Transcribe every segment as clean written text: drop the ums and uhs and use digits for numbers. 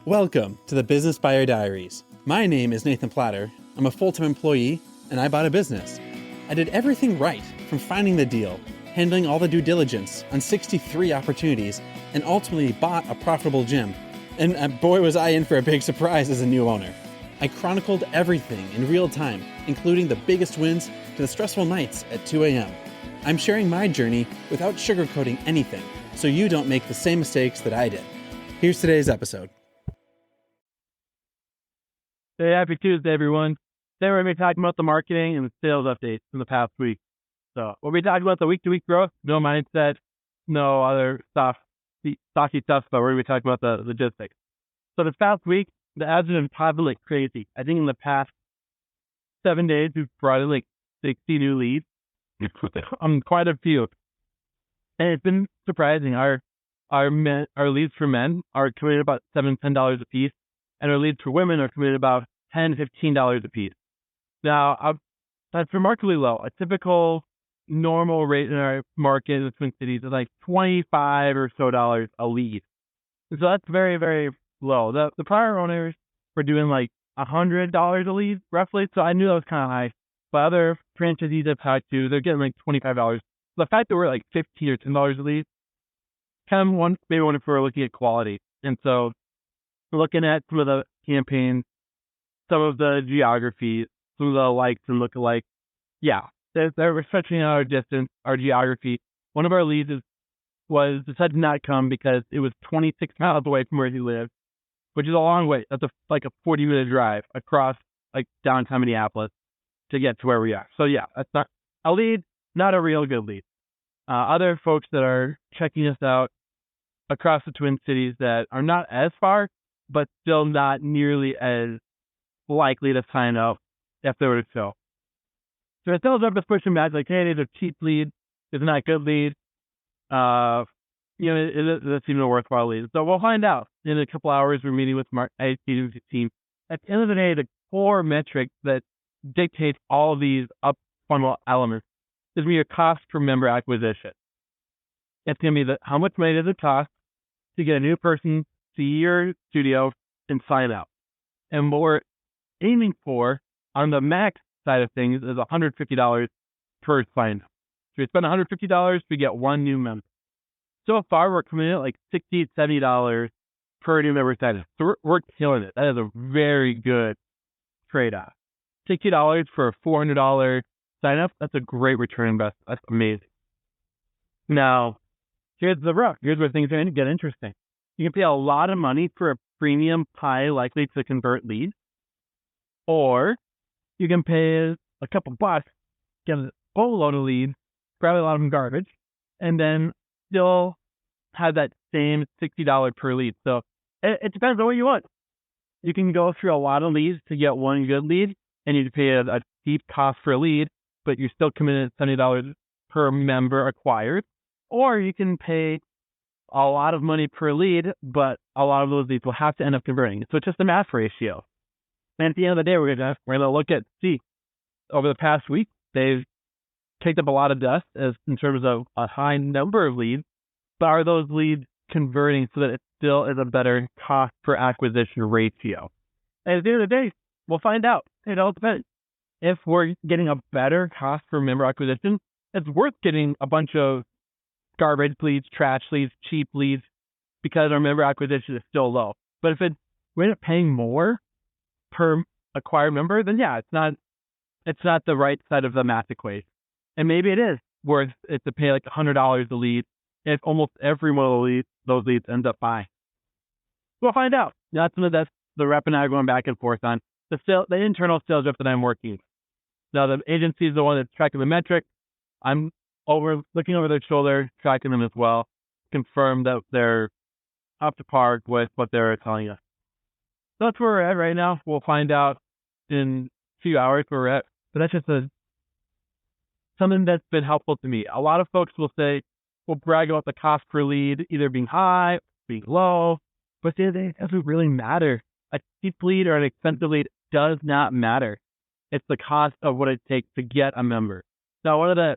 Welcome to the Business Buyer Diaries. My name is Nathan Platter. I'm a full-time employee, and I bought a business. I did everything right, from finding the deal, handling all the due diligence on 63 opportunities, and ultimately bought a profitable gym. And boy, was I in for a big surprise as a new owner. I chronicled everything in real time, including the biggest wins to the stressful nights at 2 a.m. I'm sharing my journey without sugarcoating anything, so you don't make the same mistakes that I did. Here's today's episode. Hey, happy Tuesday, everyone. Today we're going to be talking about the marketing and the sales updates from the past week. So we'll be talking about the week-to-week growth, no mindset, no other stocky stuff, but we're going to be talking about the logistics. So this past week, the ads have been popping like crazy. I think in the past 7 days, we've brought in like 60 new leads. Quite a few. And it's been surprising. Our leads for men are coming in about $7, $10 a piece. And our leads for women are committed about $10, $15 a piece. Now, that's remarkably low. A typical normal rate in our market in the Twin Cities is like $25 or so a lead. And so that's very, very low. The prior owners were doing like $100 a lead, roughly. So I knew that was kind of high. But other franchisees I've talked to, they're getting like $25. The fact that we're like $15 or $10 a lead, maybe one if we're looking at quality. And so looking at some of the campaigns, some of the geography, some of the likes and lookalikes. Yeah, they're stretching out our distance, our geography. One of our leads decided to not come because it was 26 miles away from where he lived, which is a long way. That's like a 40-minute drive across like downtown Minneapolis to get to where we are. So yeah, that's not a lead, not a real good lead. Other folks that are checking us out across the Twin Cities that are not as far, but still not nearly as likely to sign up if they were to show. So it tells up is pushing back like, hey, it's a cheap lead, it's not a good lead. That's even a worthwhile lead. So we'll find out in a couple hours. We're meeting with IT team. At the end of the day, the core metric that dictates all of these up funnel elements is your cost per member acquisition. It's going to be how much money does it cost to get a new person to your studio and sign up. And what we're aiming for on the max side of things is $150 per sign up. So we spend $150, we get one new member. So far, we're coming in at like $60, $70 per new member sign up. So we're killing it. That is a very good trade-off. $60 for a $400 sign up, that's a great return investment. That's amazing. Now, here's the rub. Here's where things are going to get interesting. You can pay a lot of money for a premium pie likely to convert leads, or you can pay a couple bucks, get a boatload of leads, probably a lot of them garbage, and then still have that same $60 per lead. So it depends on what you want. You can go through a lot of leads to get one good lead, and you pay a steep cost for a lead, but you're still committed at $70 per member acquired, or you can pay a lot of money per lead, but a lot of those leads will have to end up converting. So it's just a math ratio. And at the end of the day, we're gonna look at over the past week, they've kicked up a lot of dust in terms of a high number of leads, but are those leads converting so that it still is a better cost per acquisition ratio? And at the end of the day, we'll find out. It all depends. If we're getting a better cost per member acquisition, it's worth getting a bunch of garbage leads, trash leads, cheap leads, because our member acquisition is still low. But if we end up paying more per acquired member, then yeah, it's not the right side of the math equation. And maybe it is worth it to pay like $100 a lead if almost every one of those leads ends up buying. We'll find out. That's the rep and I are going back and forth on the internal sales rep that I'm working with. Now the agency is the one that's tracking the metric. I'm looking over their shoulder, tracking them as well, confirm that they're up to par with what they're telling us. So that's where we're at right now. We'll find out in a few hours where we're at. But that's just something that's been helpful to me. A lot of folks will brag about the cost per lead either being high, being low, but it doesn't really matter. A cheap lead or an expensive lead does not matter. It's the cost of what it takes to get a member. Now, one of the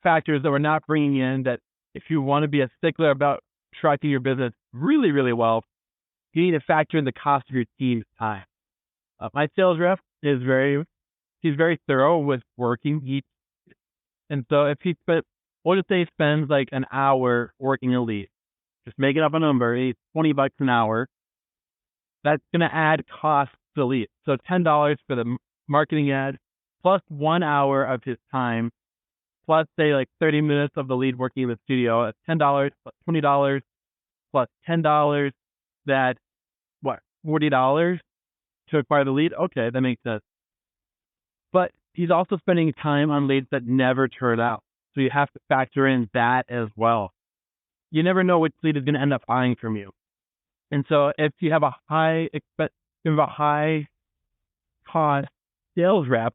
factors that we're not bringing in that if you want to be a stickler about tracking your business really, really well, you need to factor in the cost of your team's time. My sales rep is he's very thorough with working each. And so if we'll just say he spends like an hour working a lead, just making up a number, it's $20 an hour. That's going to add cost to the lead. So $10 for the marketing ad, plus 1 hour of his time, plus say like 30 minutes of the lead working in the studio at $10, plus $20, plus $10, that, $40 to acquire the lead? Okay, that makes sense. But he's also spending time on leads that never turn out. So you have to factor in that as well. You never know which lead is going to end up buying from you. And so if you have a high cost sales rep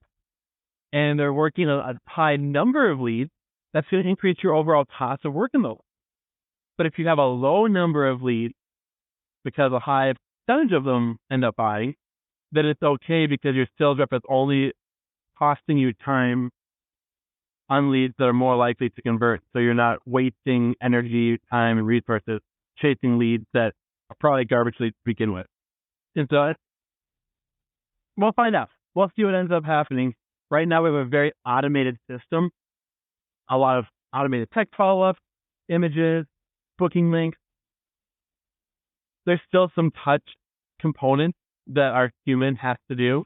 and they're working a high number of leads, that's going to increase your overall cost of working those. But if you have a low number of leads because a high percentage of them end up buying, then it's okay because your sales rep is only costing you time on leads that are more likely to convert. So you're not wasting energy, time, and resources chasing leads that are probably garbage leads to begin with. And so we'll find out. We'll see what ends up happening. Right now we have a very automated system, a lot of automated text follow-up, images, booking links. There's still some touch components that our human has to do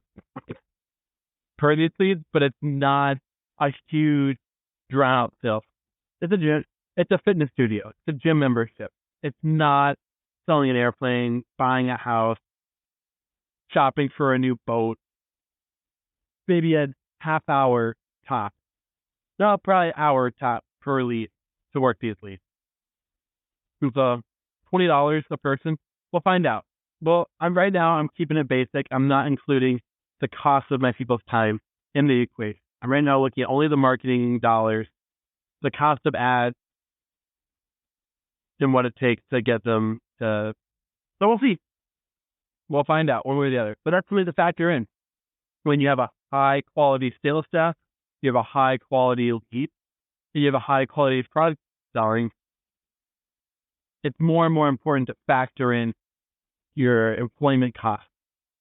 per these leads, but it's not a huge drawn-out sales. It's a gym. It's a fitness studio. It's a gym membership. It's not selling an airplane, buying a house, shopping for a new boat. Maybe a half hour top. No, probably hour top per lead to work these leads. It's $20 a person. We'll find out. Well, I'm keeping it basic. I'm not including the cost of my people's time in the equation. I'm right now looking at only the marketing dollars, the cost of ads, and what it takes to get them to. So we'll see. We'll find out one way or the other. But that's really the factor in. When you have a high quality sales staff, you have a high quality lead, and you have a high quality product selling, it's more and more important to factor in your employment cost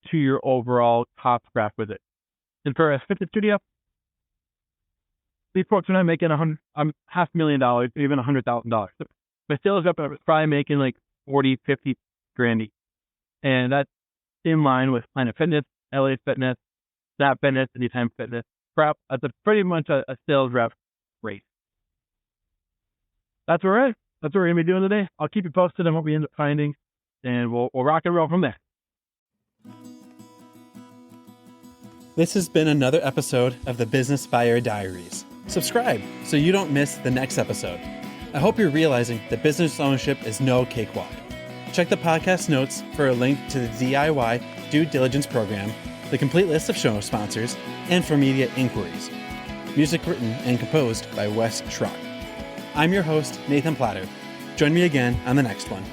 to your overall cost graph with it. And for a fitness studio, these folks are not making $500,000, even $100,000. My sales rep is probably making like 40, 50 grand. And that's in line with Planet Fitness, LA Fitness, Snap Fitness, Anytime Fitness. That's pretty much a sales rep rate. That's all right. That's what we're going to be doing today. I'll keep you posted on what we end up finding, and we'll rock and roll from there. This has been another episode of the Business Buyer Diaries. Subscribe so you don't miss the next episode. I hope you're realizing that business ownership is no cakewalk. Check the podcast notes for a link to the DIY due diligence program, the complete list of show sponsors, and for media inquiries. Music written and composed by Wes Schrock. I'm your host, Nathan Platter. Join me again on the next one.